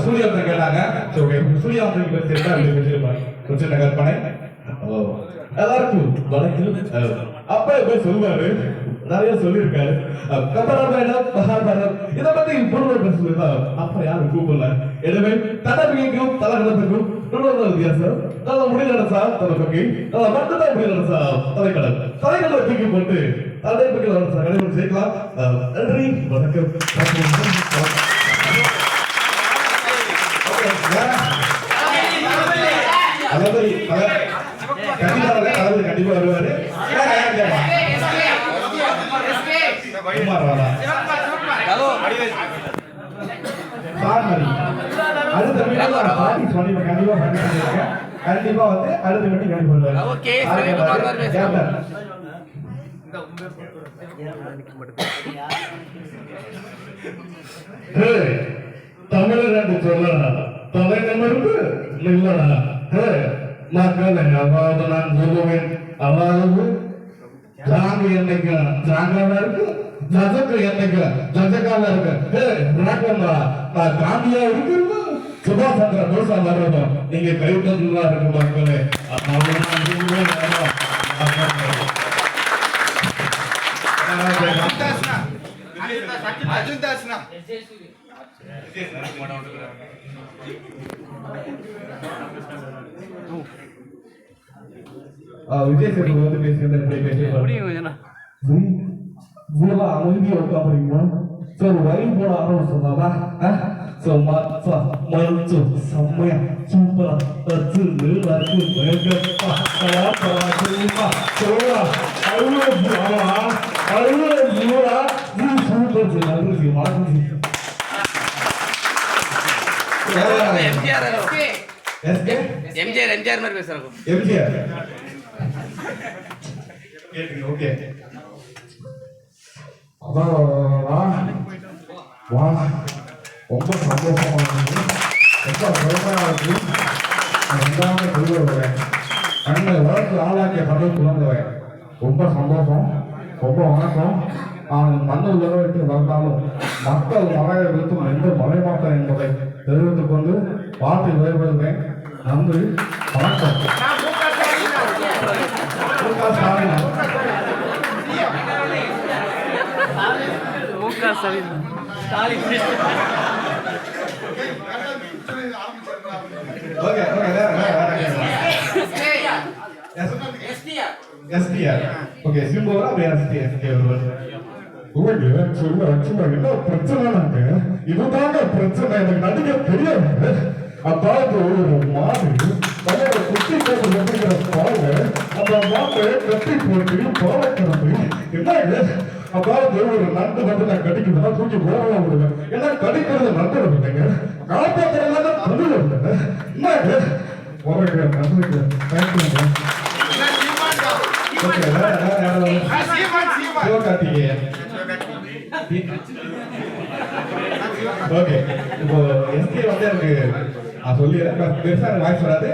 சூர்யா கேட்டாங்க. சூர்யா சின்ன கற்பனை. எல்லாருக்கும் வணக்கம். அப்பா போய் சொல்லுவாரு, நிறைய சொல்லியிருக்காரு. கம்பராமாயணம், மகாபாரதம் இதை பத்தி பொருள் அப்ப யாரும் கூப்பிடல. எனவே தடவைக்கும் தலகணத்துக்கும் வித்தியாசம். நல்லா முடியல சார் தலைப்பக்கி, நல்லா மட்டும்தான் முடியல சார் தலைக்கடல். தலைக்கடலை தூக்கி போட்டு தலைப்பக்கில் கடைபிடி சேர்க்கலாம். நன்றி, வணக்கம். கண்டிப்பா வருவாரு. கண்டிப்பா வந்து அடுத்த மீட்டிங் கண்டிப்பா தமிழர் என்று சொல்லலாம். தலைநமர்ந்து இல்லடா மக்கள் அதாவது நான் சொல்லுவேன். அதாவது ஜாங்கு என்னைக்கு ஜாங்கால இருக்கு, ஜஜக்கு என்னைக்கு ஜஜக்கால இருக்கு. நான் காந்தியா இருக்கிறது சுபாஷ் சந்திர போஸா வர்றதும் நீங்க கைவிட்டதுதான் இருக்கு மக்களே. விஜய் சேதுபதி வந்து பேசுகிறேன். அமைதியா உட்காந்துறீங்களா? சார் வயல் போட ஆரம்பிச்சோம்னா செம்மையா சூப்பரா எம்ஜிஆர் மாதிரி பேசுறாங்க. எம்ஜிஆர் ஓகே. ரொம்ப சந்தோஷமா இருக்கு. ரொம்ப பெருமையா இருக்கு. ரெண்டாவது சொல்லுவேன் கண்ணை வளர்த்து ஆளாக்கிய கடல் குழந்தைவேன். ரொம்ப சந்தோஷம், ரொம்ப வணக்கம். மண்ணு உலகத்தை வந்தாலும் மக்கள் மலையை விழுத்தும் எந்த மலை மாற்றம் என்பதை தெரிவித்துக் கொண்டு பாட்டு விளைவிடுவேன். நன்றி, வணக்கம். இதுதாங்க பிரச்சனை. எனக்கு நடிக்க தெரியாது. அதாவது ஒரு மாடு தலையில குட்டி போட்டு வெட்டுகிற பாருங்க. அந்த மாட்டை கட்டி போட்டு பாலை கிடந்து என்ன அதாவது ஒரு நண்டு வந்து நான் கடிக்கிறதா தூக்கி போகலாம் விடுவேன். ஏன்னா கடிக்கிறது நண்டு இல்லைங்க, காப்பாற்றுறதுனால தமிழ் இல்லைங்க. என்ன போறேங்க நன்றிங்க. தேங்க்யூங்க. சிவகார்த்திகேயன். ஓகே, இப்போ எஸ்கே வந்து எனக்கு சொல்லிடுறேன். பெருசா வாய்ஸ் வராது.